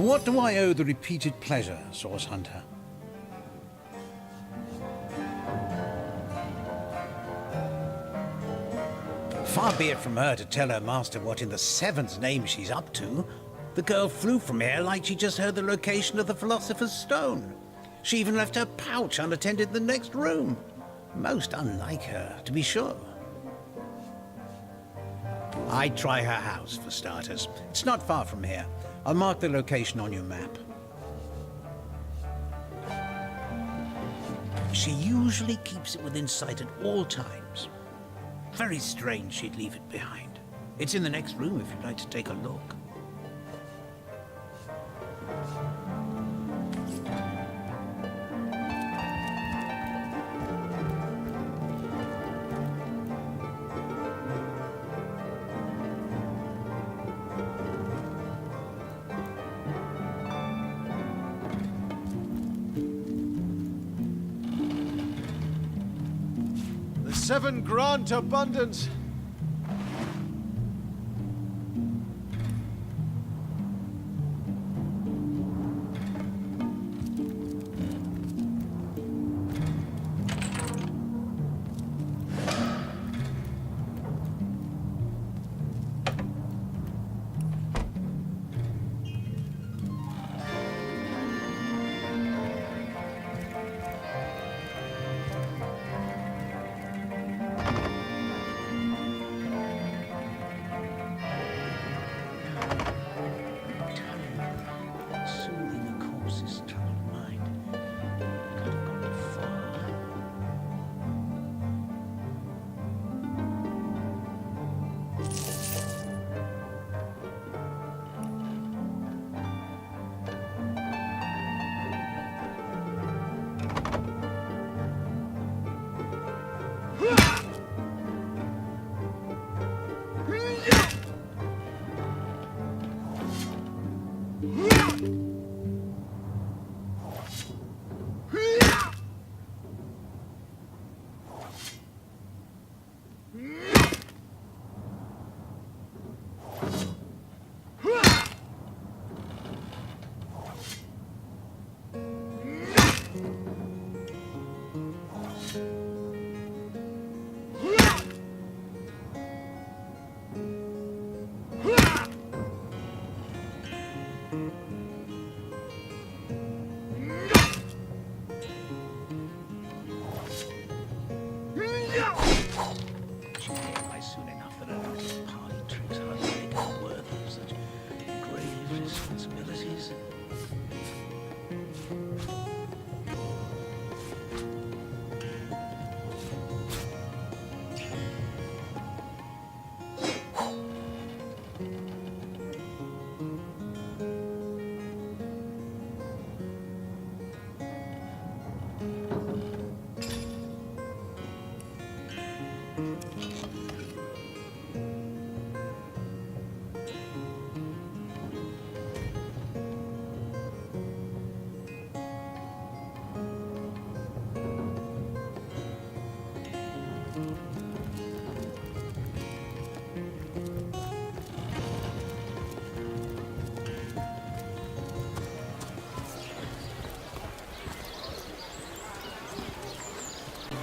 To what do I owe the repeated pleasure, Source Hunter? Far be it from her to tell her master what in the seventh name she's up to. The girl flew from here like she just heard the location of the Philosopher's Stone. She even left her pouch unattended in the next room. Most unlike her, to be sure. I'd try her house, for starters. It's not far from here. I'll mark the location on your map. She usually keeps it within sight at all times. Very strange she'd leave it behind. It's in the next room if you'd like to take a look. Seven grant abundance.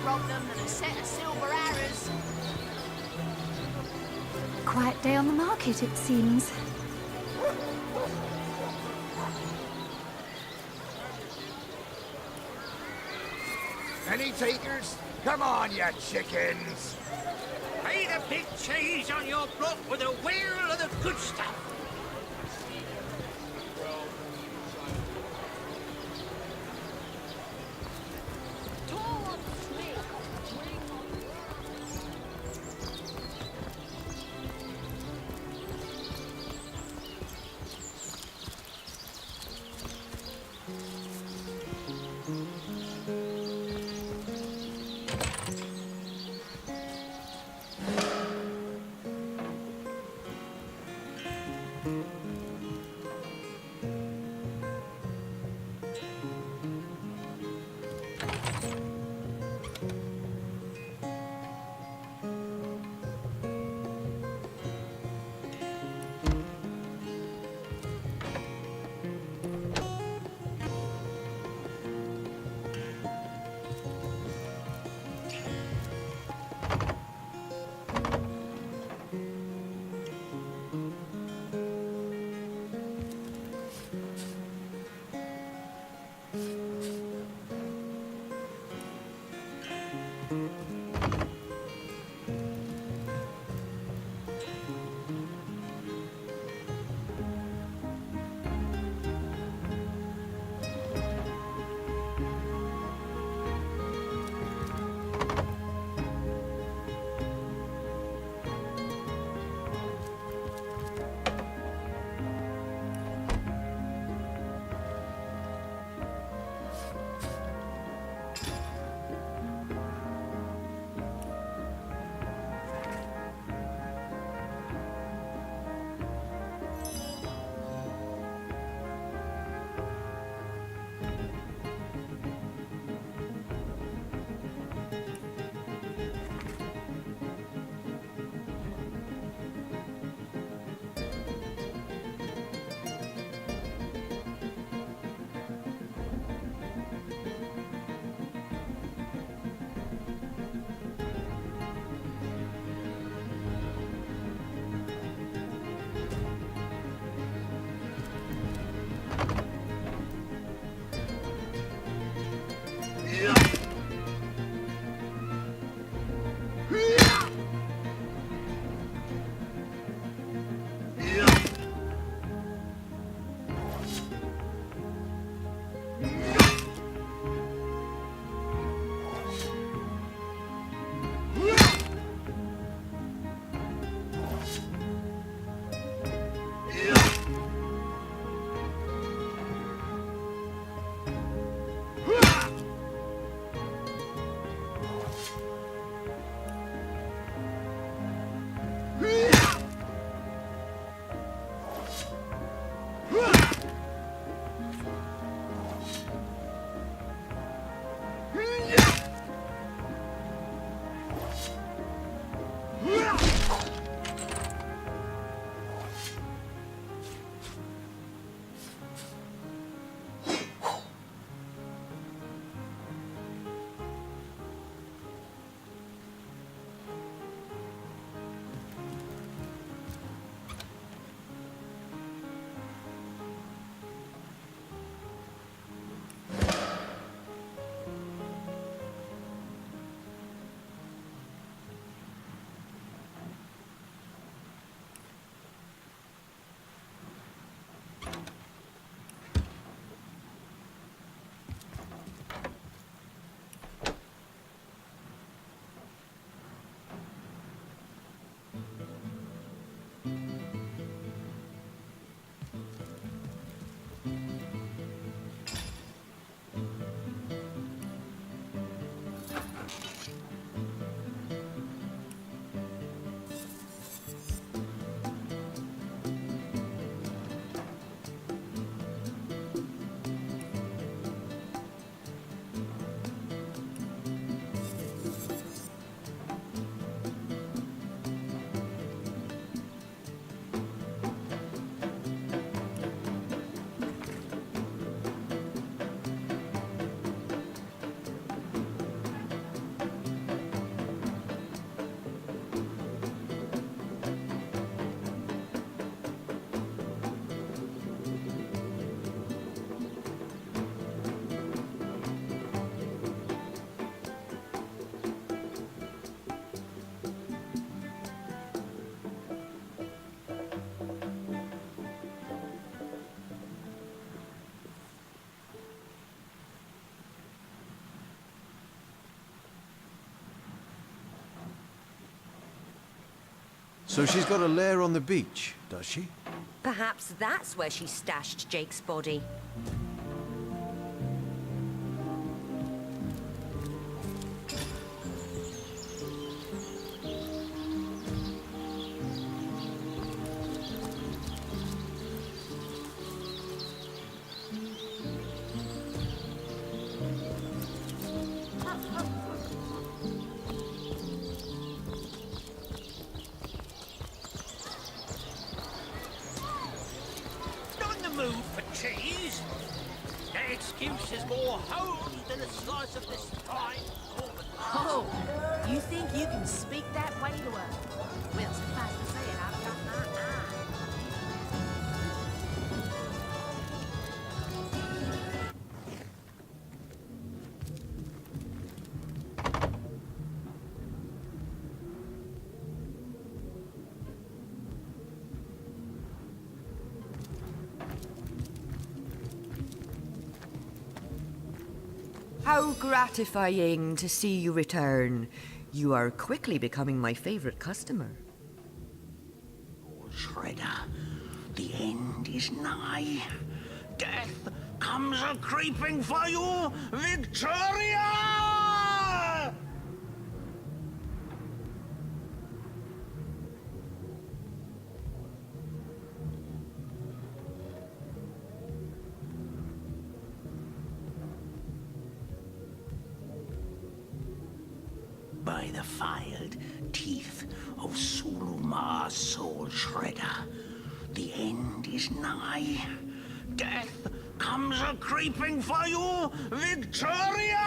Problem than a set of silver arrows. Quiet day on the market, it seems. Any takers? Come on, you chickens! Pay the big cheese on your block with a wheel of the good stuff. So she's got a lair on the beach, does she? Perhaps that's where she stashed Jake's body. On the move for cheese. That excuse is more home than a slice of this fine Corman. Oh, you think you can speak that way to her? Well, suffice to say it, I've got my eye. How gratifying to see you return. You are quickly becoming my favorite customer. Shredder, the end is nigh. Death comes a-creeping for you, Victoria! By the filed teeth of Sulumar's soul shredder, the end is nigh. Death comes a-creeping for you, Victoria!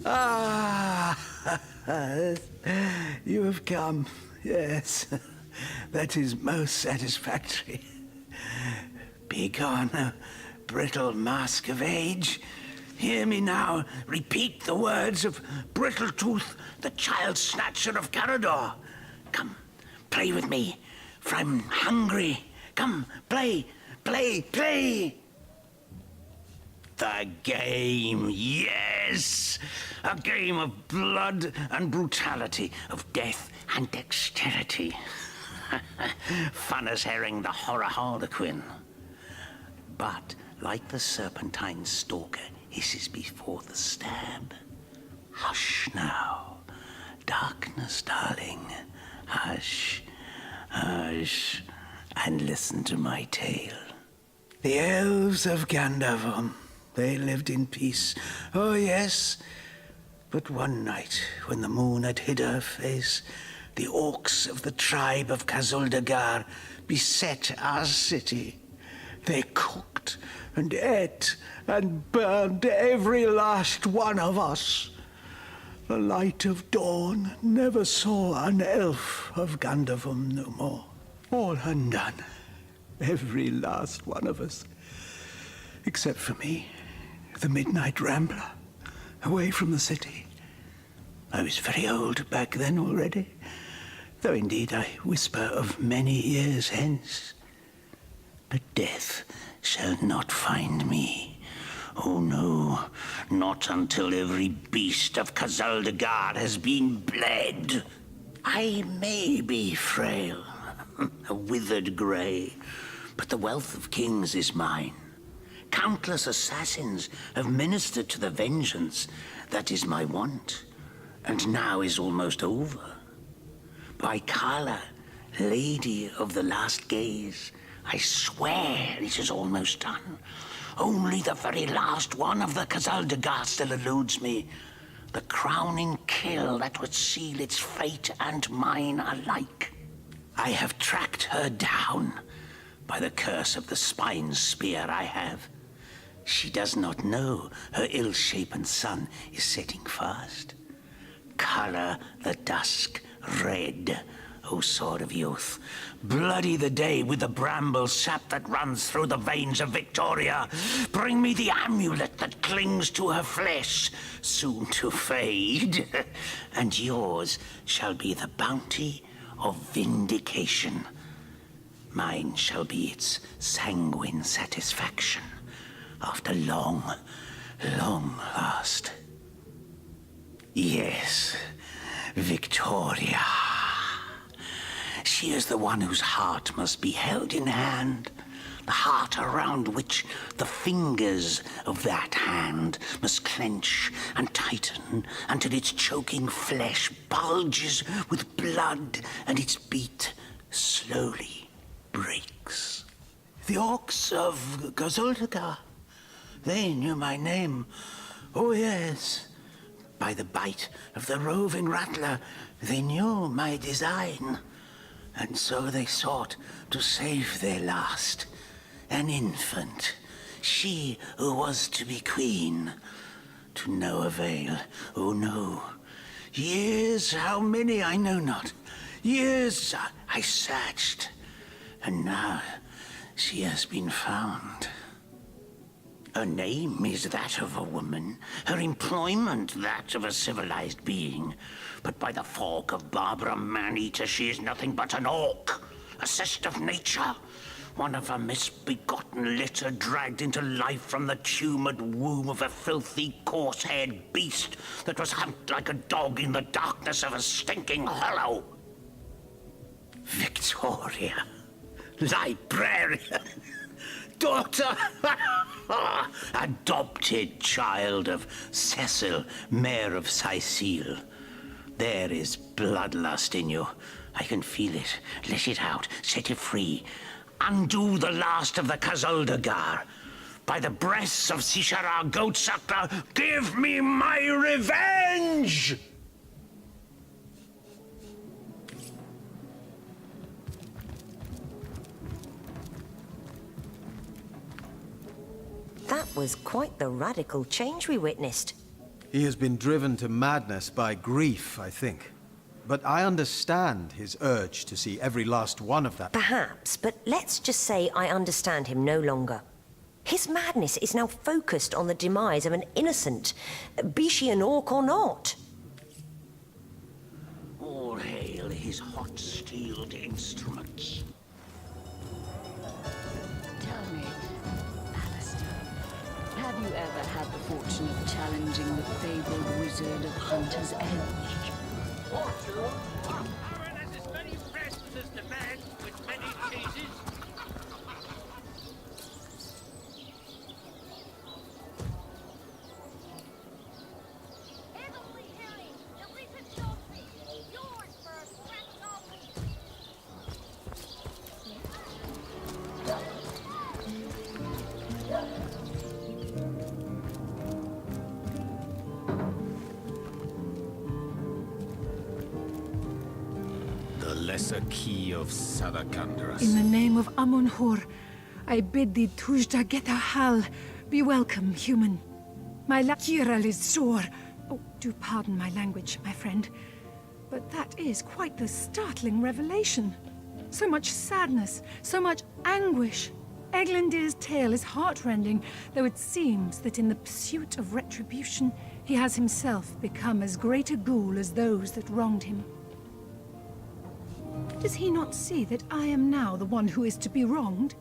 Ah, you have come. Yes, that is most satisfactory. Begone, brittle mask of age. Hear me now repeat the words of Brittletooth, the child snatcher of Carador. Come, play with me, for I'm hungry. Come, play, play, play. The game, yes! A game of blood and brutality, of death and dexterity. Fun as herring the horror harlequin. But, like the serpentine stalker hisses before the stab, hush now, darkness, darling, hush, hush, and listen to my tale. The elves of Gandavon, they lived in peace. Oh, yes. But one night, when the moon had hid her face, the orcs of the tribe of Kazuldagar beset our city. They cooked and ate and burned every last one of us. The light of dawn never saw an elf of Gandavon no more. All undone. Every last one of us. Except for me, the midnight rambler, away from the city. I was very old back then already, though indeed I whisper of many years hence. But death shall not find me. Oh no, not until every beast of Kazaldagar has been bled. I may be frail, a withered grey, but the wealth of kings is mine. Countless assassins have ministered to the vengeance that is my want, and now is almost over. By Kala, Lady of the Last Gaze, I swear it is almost done. Only the very last one of the Kazaldagar still eludes me. The crowning kill that would seal its fate and mine alike. I have tracked her down by the curse of the spine spear I have. She does not know her ill-shapen sun is setting fast. Color the dusk red, O sword of youth. Bloody the day with the bramble sap that runs through the veins of Victoria. Bring me the amulet that clings to her flesh, soon to fade. And yours shall be the bounty of vindication. Mine shall be its sanguine satisfaction after long, long last. Yes, Victoria. She is the one whose heart must be held in hand, the heart around which the fingers of that hand must clench and tighten until its choking flesh bulges with blood and its beat slowly breaks. The orcs of Gazuldagar, they knew my name. Oh yes, by the bite of the roving rattler, they knew my design. And so they sought to save their last, an infant, she who was to be queen. To no avail, oh no. Years, how many I know not. Years I searched, and now she has been found. Her name is that of a woman, her employment that of a civilized being. But by the fork of Barbara Man-Eater, she is nothing but an orc, a cyst of nature, one of a misbegotten litter dragged into life from the tumoured womb of a filthy, coarse-haired beast that was humped like a dog in the darkness of a stinking hollow. Victoria, librarian, daughter, adopted child of Cecil, Mayor of Sicile. There is bloodlust in you. I can feel it. Let it out. Set it free. Undo the last of the Kazaldagar. By the breasts of Sishara Goatsuckler, give me my revenge! That was quite the radical change we witnessed. He has been driven to madness by grief, I think. But I understand his urge to see every last one of that. Perhaps, but let's just say I understand him no longer. His madness is now focused on the demise of an innocent, be she an orc or not. All hail his hot-steeled instruments. Tell me, Alistair, have you ever had the fortune of challenging the fabled wizard of Hunter's Edge? Aaron has as many breasts as the man with many cheeses. The lesser key of Sadakandras. In the name of Amun-Hor, I bid thee Tujda Geta Hal. Be welcome, human. My Kiral is sore. Oh, do pardon my language, my friend. But that is quite the startling revelation. So much sadness, so much anguish. Eglandir's tale is heartrending, though it seems that in the pursuit of retribution, he has himself become as great a ghoul as those that wronged him. Does he not see that I am now the one who is to be wronged?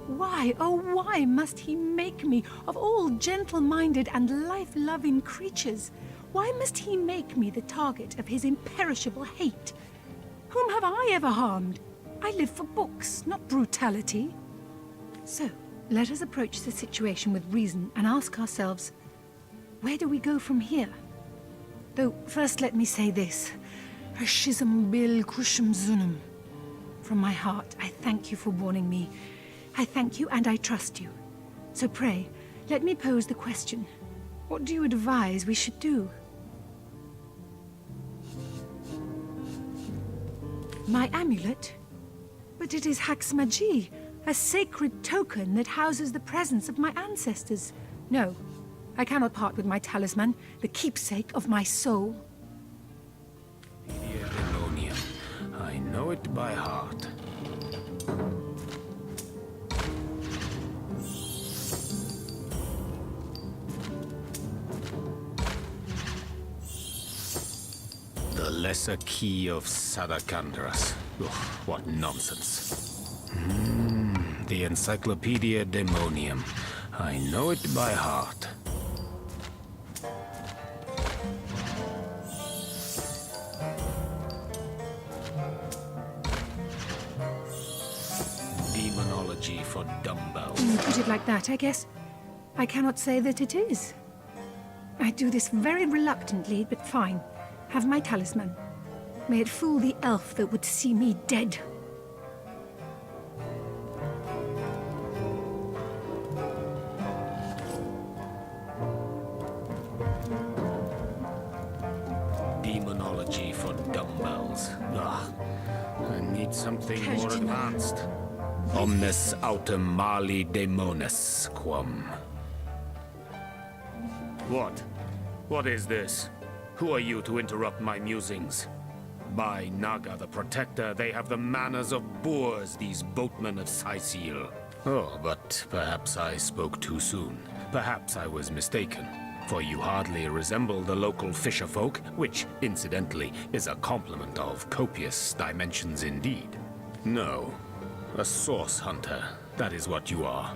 Why, oh why must he make me, of all gentle-minded and life-loving creatures, why must he make me the target of his imperishable hate? Whom have I ever harmed? I live for books, not brutality. So, let us approach the situation with reason and ask ourselves, where do we go from here? Though, first let me say this. Hashizm bil kushum zunum. From my heart, I thank you for warning me. I thank you and I trust you. So pray, let me pose the question. What do you advise we should do? My amulet? But it is Haxmaji, a sacred token that houses the presence of my ancestors. No, I cannot part with my talisman, the keepsake of my soul. Demonium. I know it by heart. The lesser key of Sadakandras. Ugh, what nonsense. The Encyclopedia Demonium. I know it by heart. Demonology for dumbbells. Put it like that, I guess. I cannot say that it is. I do this very reluctantly, but fine. Have my talisman. May it fool the elf that would see me dead. Demonology for dumbbells. Ugh. I need something more advanced. Omnes autem mali demonis quam. What? What is this? Who are you to interrupt my musings? By Naga the Protector, they have the manners of boors, these boatmen of Sicil. Oh, but perhaps I spoke too soon. Perhaps I was mistaken. For you hardly resemble the local fisherfolk, which, incidentally, is a compliment of copious dimensions indeed. No, a source hunter, that is what you are.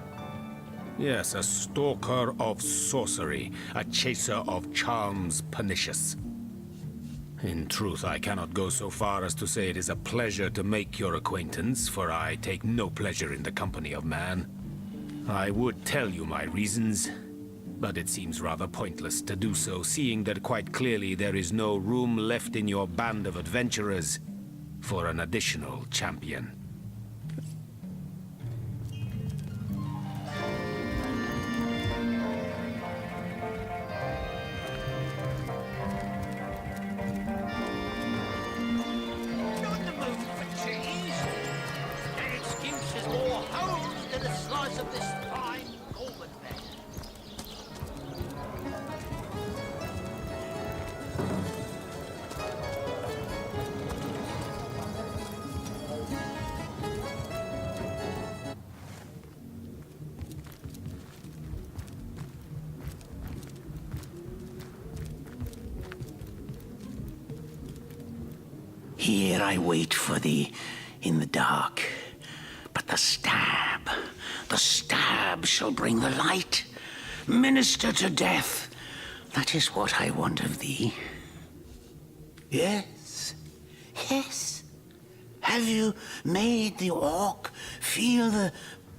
Yes, a stalker of sorcery, a chaser of charms pernicious. In truth, I cannot go so far as to say it is a pleasure to make your acquaintance, for I take no pleasure in the company of man. I would tell you my reasons, but it seems rather pointless to do so, seeing that quite clearly there is no room left in your band of adventurers for an additional champion. Not in the mood for cheese. An excuse is more holes than a slice of this fine golden bread. Here I wait for thee in the dark. But the stab shall bring the light. Minister to death. That is what I want of thee. Yes, yes. Have you made the orc feel the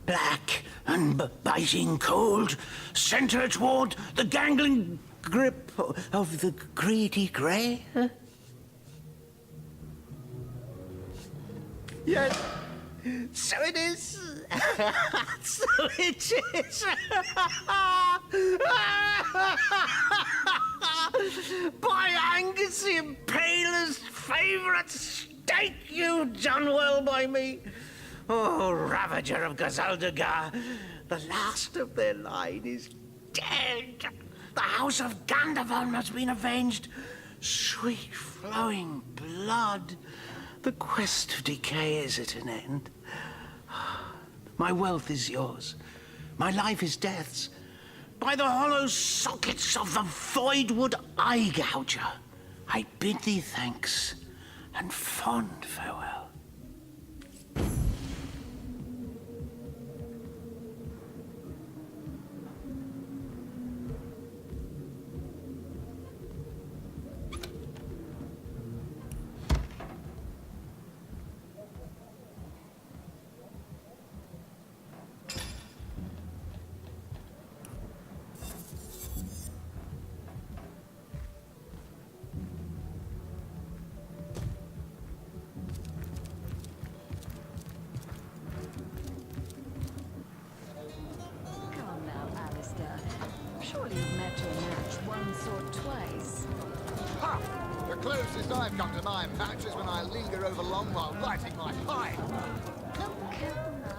black and biting cold sent her toward the gangling grip of the greedy grey? Yes, so it is. So it is. By Angus, the Impaler's favourite steak, you've done well by me. Oh, Ravager of Gazaldagar, the last of their line is dead. The house of Gandavon has been avenged. Sweet flowing blood. The quest of decay is at an end. My wealth is yours. My life is death's. by the hollow sockets of the Voidwood Eye Gouger, I bid thee thanks and fond farewell. Come now, Alistair. Surely you've met your match once or twice. Ha! The closest I've come to my match is when I linger over long while lighting my pipe. Careful now.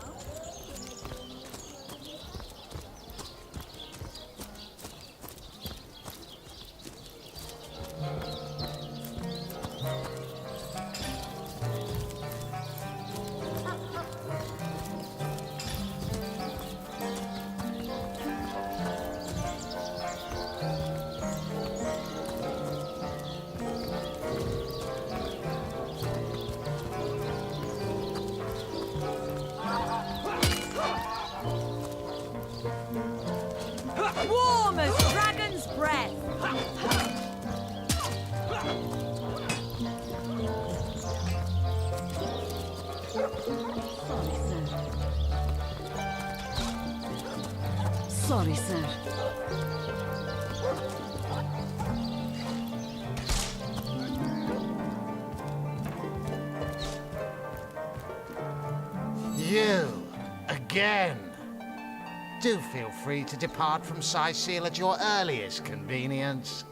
Warm as dragon's breath. Sorry, sir. You, again. Do feel free to depart from Sicil at your earliest convenience.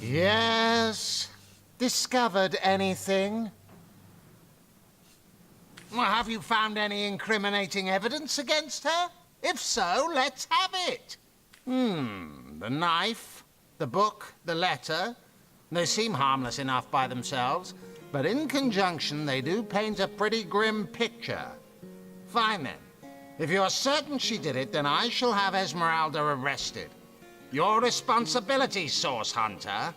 Yes? Discovered anything? Well, have you found any incriminating evidence against her? If so, let's have it. The knife, the book, the letter. They seem harmless enough by themselves, but in conjunction they do paint a pretty grim picture. Fine then. If you're certain she did it, then I shall have Esmeralda arrested. Your responsibility, Source Hunter.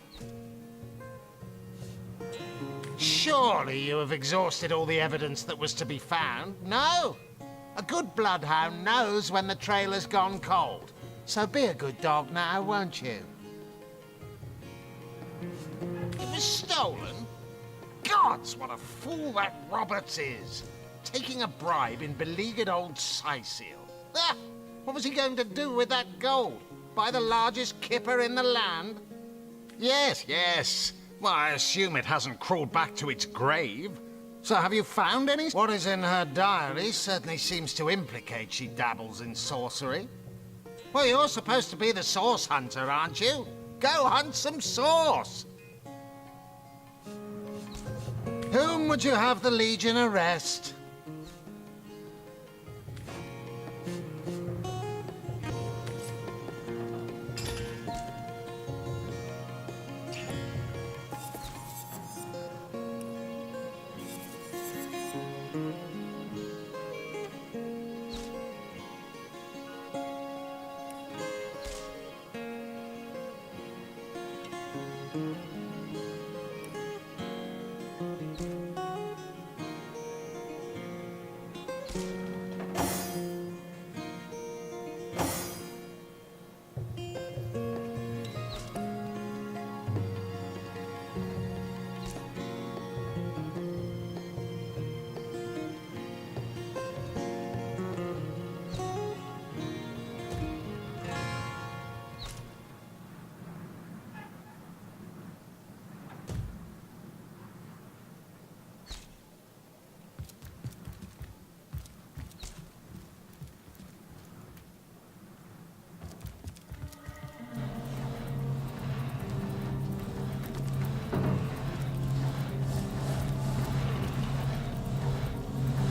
Surely you have exhausted all the evidence that was to be found. No. A good bloodhound knows when the trail has gone cold. So be a good dog now, won't you? It was stolen? Gods, what a fool that Roberts is. Taking a bribe in beleaguered old Sicil. Ah, what was he going to do with that gold? Buy the largest kipper in the land? Yes, yes. Well, I assume it hasn't crawled back to its grave. So have you found any? What is in her diary certainly seems to implicate she dabbles in sorcery. Well, you're supposed to be the source hunter, aren't you? Go hunt some source! Whom would you have the Legion arrest?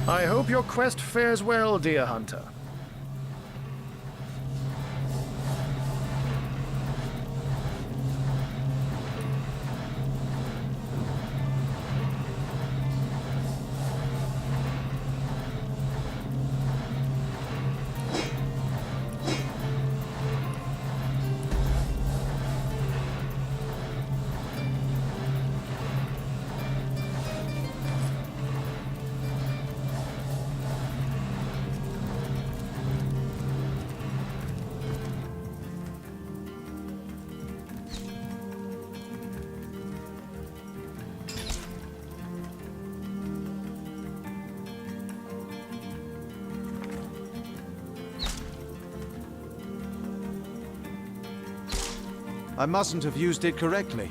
I hope your quest fares well, dear hunter. I mustn't have used it correctly.